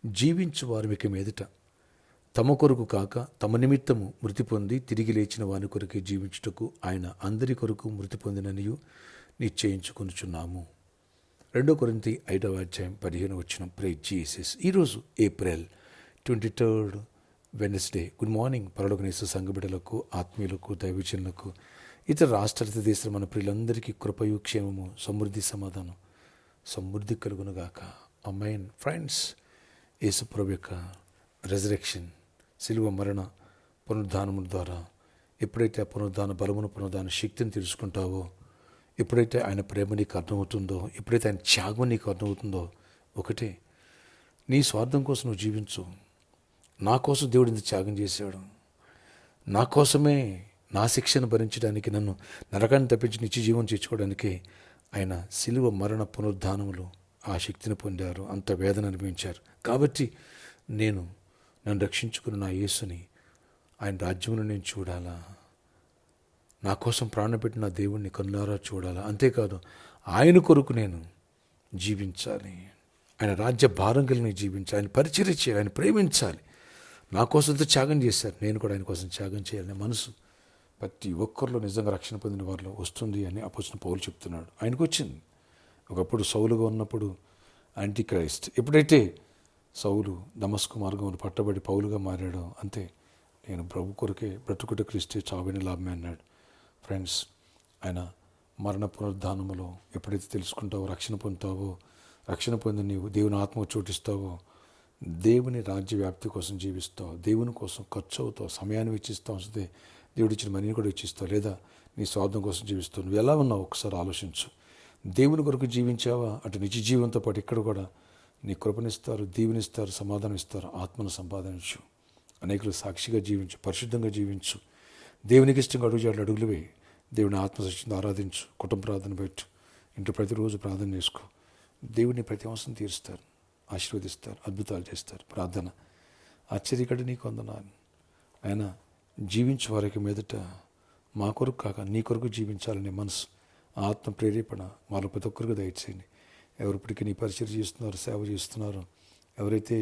జీవించు వారు ఇక మీదట తమ కొరకు కాక తమ నిమిత్తము మృతి పొంది తిరిగి లేచిన వాని కొరకే జీవించుటకు ఆయన అందరి కొరకు మృతి పొందిననియు నిశ్చయించుకొనుచున్నాము. 2 కొరింథీ 5:15 ప్రైజ్ జీసస్. ఈరోజు ఏప్రిల్ 23 వెడ్నెస్డే. గుడ్ మార్నింగ్ పరలోకనేసు సంఘ బిడ్డలకు, ఆత్మీయులకు, దైవజనులకు, ఇతర రాష్ట్ర దేశాల మన ప్రియులందరికీ కృపయు, క్షేమము, సమృద్ధి, సమాధానం సమృద్ధి కలుగునుగాక. ఆమేన్. ఫ్రెండ్స్, యేసు ప్రభు యొక్క రెజరెక్షన్, సిలువ మరణ, పునరుద్ధానము ద్వారా ఎప్పుడైతే ఆ పునరుద్ధాన బలమును, పునరుద్ధాన శక్తిని తెలుసుకుంటావో, ఎప్పుడైతే ఆయన ప్రేమ నీకు అర్థమవుతుందో, ఎప్పుడైతే ఆయన త్యాగం నీకు అర్థమవుతుందో, ఒకటే, నీ స్వార్థం కోసం నువ్వు జీవించు. నా కోసం దేవుడు ఇంత త్యాగం చేశాడు, నా కోసమే నా శిక్షను భరించడానికి, నన్ను నరకాన్ని తప్పించి నిత్య జీవం చేర్చుకోవడానికి ఆయన సిలువ మరణ పునరుద్ధానములు ఆ శక్తిని పొందారు, అంత వేదన అనుభవించారు. కాబట్టి నన్ను రక్షించుకున్న నా యేసుని, ఆయన రాజ్యమును నేను చూడాలా, నా కోసం ప్రాణపెట్టిన నా దేవుణ్ణి కన్నులారా చూడాలా. అంతేకాదు, ఆయన కొరకు నేను జీవించాలి, ఆయన రాజ్య భారం కలిగి జీవించాలి, ఆయన పరిచర్య చేయాలి, ఆయన ప్రేమించాలి. నా కోసం త్యాగం చేశారు, నేను కూడా ఆయన కోసం త్యాగం చేయాలనే మనసు ప్రతి ఒక్కరిలో నిజంగా రక్షణ పొందిన వారిలో వస్తుంది అని అపోస్తలుడైన పౌలు చెప్తున్నాడు. ఆయనకు వచ్చింది. ఒకప్పుడు సౌలుగా ఉన్నప్పుడు యాంటీ క్రైస్ట్, ఎప్పుడైతే సౌలు దమస్కు మార్గంలో పట్టబడి పౌలుగా మారాడో, అంతే, నేను ప్రభు కొరకే బ్రతుకుట క్రీస్తే, చావని లాభమే అన్నాడు. ఫ్రెండ్స్, ఆయన మరణ పునరుద్ధానములో ఎప్పుడైతే తెలుసుకుంటావో, రక్షణ పొందుతావో, రక్షణ పొంది నీవు దేవుని ఆత్మ చోటిస్తావో, దేవుని రాజ్య వ్యాప్తి కోసం జీవిస్తావు, దేవుని కోసం ఖర్చు అవుతావు, సమయాన్ని వెచ్చిస్తావు, వస్తే దేవుడు ఇచ్చిన మనీని కూడా వెచ్చిస్తావు, లేదా నీ స్వార్థం కోసం జీవిస్తావు. నువ్వు ఎలా ఉన్నావు ఒకసారి ఆలోచించు. దేవుని కొరకు జీవించావా, అటు నిజ జీవంతో పాటు ఇక్కడ కూడా నీ కృపనిస్తారు, దీవెనిస్తారు, సమాధానం ఇస్తారు. ఆత్మను సంపాదించు, అనేకులు సాక్షిగా జీవించు, పరిశుద్ధంగా జీవించు, దేవునికి ఇష్టంగా అడుగులు వేయి, దేవుని ఆత్మశక్తిని ఆరాధించు, కుటుంబ ప్రార్థన పెట్టు, ఇంట్లో ప్రతిరోజు ప్రార్థన చేసుకో. దేవుడిని ప్రతి అవసరం తీరుస్తారు, ఆశీర్వదిస్తారు, అద్భుతాలు చేస్తారు. ప్రార్థన ఆశ్చర్యకడి నీకు వందనాలు. ఆయన జీవించే వారికి మీదట మా కొరకు కాక నీ కొరకు జీవించాలనే మనసు, ఆత్మ ప్రేరేపణ మాలో ప్రతి ఒక్కరికి దయచేయండి. ఎవరిప్పటికీ నీ పరిచయం చేస్తున్నారు, సేవ చేస్తున్నారు, ఎవరైతే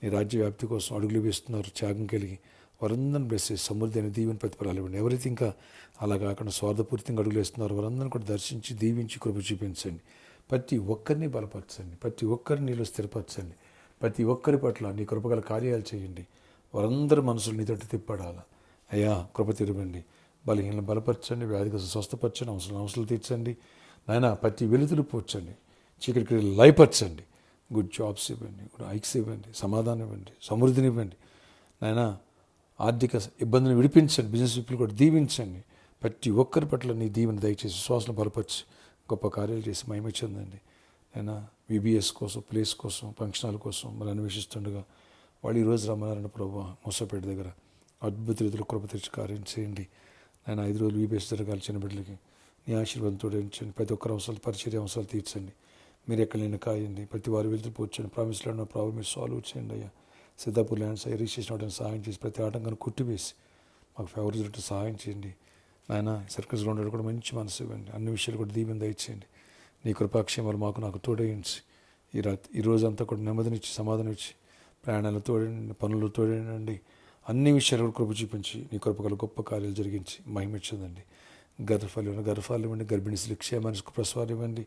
నీ రాజ్య వ్యాప్తి కోసం అడుగులు వేస్తున్నారు, త్యాగం కలిగి, వారందరిని బ్లెస్ చేసి సమృద్ధి అయిన దీవెన ప్రతిఫలాలు ఇవ్వండి. ఎవరైతే ఇంకా అలా కాకుండా స్వార్థపూరితంగా అడుగులు వేస్తున్నారో వారందరిని కూడా దర్శించి, దీవించి, కృప చూపించండి. ప్రతి ఒక్కరిని బలపరచండి, ప్రతి ఒక్కరిని నీలో స్థిరపరచండి, ప్రతి ఒక్కరి పట్ల నీ కృపగల కార్యాలు చేయండి. వారందరి మనసులు నీతోటి తిప్పడాల. అయ్యా, కృప తిరగండి, బలహీనలను బలపరచండి, వ్యాధిగ్రస్తులను స్వస్థపరచండి, అవసరాలు తీర్చండి. నాయన ప్రతి వెలుతురు పోర్చండి, చీకటి క్రియలు లయపరచండి. గుడ్ జాబ్స్ ఇవ్వండి, గుడ్ హైక్స్ ఇవ్వండి, సమాధానం ఇవ్వండి, సమృద్ధిని ఇవ్వండి. నాయన ఆర్థిక ఇబ్బందులను విడిపించండి, బిజినెస్ పీపుల్ కూడా దీవించండి. ప్రతి ఒక్కరి పట్ల నీ దీవెన దయచేసి శ్వాసను బలపరిచి గొప్ప కార్యాలు చేసి మహిమ చెందండి. అయినా విబిఎస్ కోసం, ప్లేస్ కోసం, ఫంక్షనాల కోసం మరి అన్వేషిస్తుండగా వాళ్ళు ఈరోజు రమ్మన్నారన్న ప్రభు మూసపేట దగ్గర అద్భుత రీతిలో కృప తెచ్చి కార్యం చేయండి. నేను 5 రోజులు విబిఎస్ జరగాలి చిన్న బిడ్డలకి. నీ ఆశీర్వాదంతో ఉంచండి. ప్రతి ఒక్కరి అవసరాలు, పరిచర్య అవసరాలు తీర్చండి. మీరు ఎక్కడైనా కాయండి, ప్రతి వారు వెళ్తూ పోర్చండి. ప్రామిస్లో ఉన్న ప్రాబ్లం మీరు సాల్వ్ చేయండి. అయ్యా, సిద్ధాపూర్ ల్యాండ్స్ రిజిస్ట్రేషన్ అవడానికి సహాయం చేసి ప్రతి ఆటంకాన్ని కొట్టివేసి మాకు ఫేవర్ జరిగితే సహాయం చేయండి. నాయన సర్కస్లో ఉండడం కూడా మంచి మనసు ఇవ్వండి. అన్ని విషయాలు కూడా దీవెన దయచేయండి. నీ కృపాక్షేమాలు నాకు తోడేయించి ఈ రోజంతా కూడా నెమ్మదినిచ్చి, సమాధానం ఇచ్చి, ప్రయాణాలు తోడండి, పనులు తోడండి, అన్ని విషయాలు కూడా కృప చూపించి నీ కృపగల గొప్ప కార్యాలు జరిగించి మహిమ ఇచ్చిందండి. గర్భాలు ఇవ్వండి, గర్భిణీ స్త్రీలకు క్షేమాన్ని ప్రసవాలు ఇవ్వండి.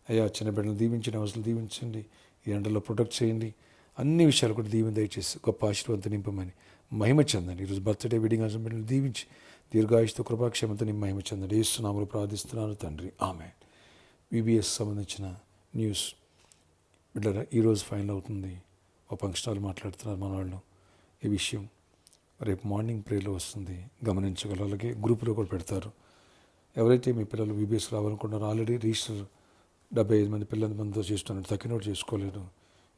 అయ్యా, చిన్న బిడ్డలు దీవించండి, అవసరాలు దీవించండి, ఈ ఎండలో ప్రొటెక్ట్ చేయండి. అన్ని విషయాలు కూడా దీవెన దయచేసి గొప్ప ఆశీర్వాదంతో నింపమని మహిమ చెందండి. ఈరోజు బర్త్డే, వెడ్డింగ్ ఆశ బిడ్డలు దీవించి దీర్ఘాయుష్తో కృపాక్షేమంతో నీ మహిమ చెందండి. యేసు నామములో ప్రార్థిస్తున్నాను తండ్రి, ఆమేన్. విబిఎస్ సంబంధించిన న్యూస్ బిడ్డరా ఈరోజు ఫైనల్ అవుతుంది. ఒక ఫంక్షనాలు మాట్లాడుతున్నారు మన వాళ్ళు. ఈ విషయం రేపు మార్నింగ్ ప్రేయర్లో వస్తుంది, గమనించగలరు. అలాగే గ్రూపులో కూడా పెడతారు. ఎవరైతే మీ పిల్లలు విబిఎస్ రావాలనుకుంటున్నారో ఆల్రెడీ రిజిస్టర్ 75 మంది పిల్లల మందితో చేస్తున్నారు, తక్కినోడు చేసుకోలేదు.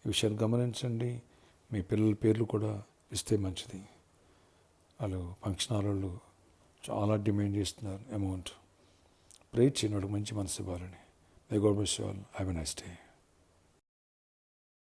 ఈ విషయాన్ని గమనించండి. మీ పిల్లల పేర్లు కూడా ఇస్తే మంచిది. వాళ్ళు ఫంక్షన్ హాల్ చాలా డిమాండ్ చేస్తున్నారు అమౌంట్. ప్రే చేయని వాడికి మంచి మనసు ఇవ్వాలని. May God bless you all. Have a nice day.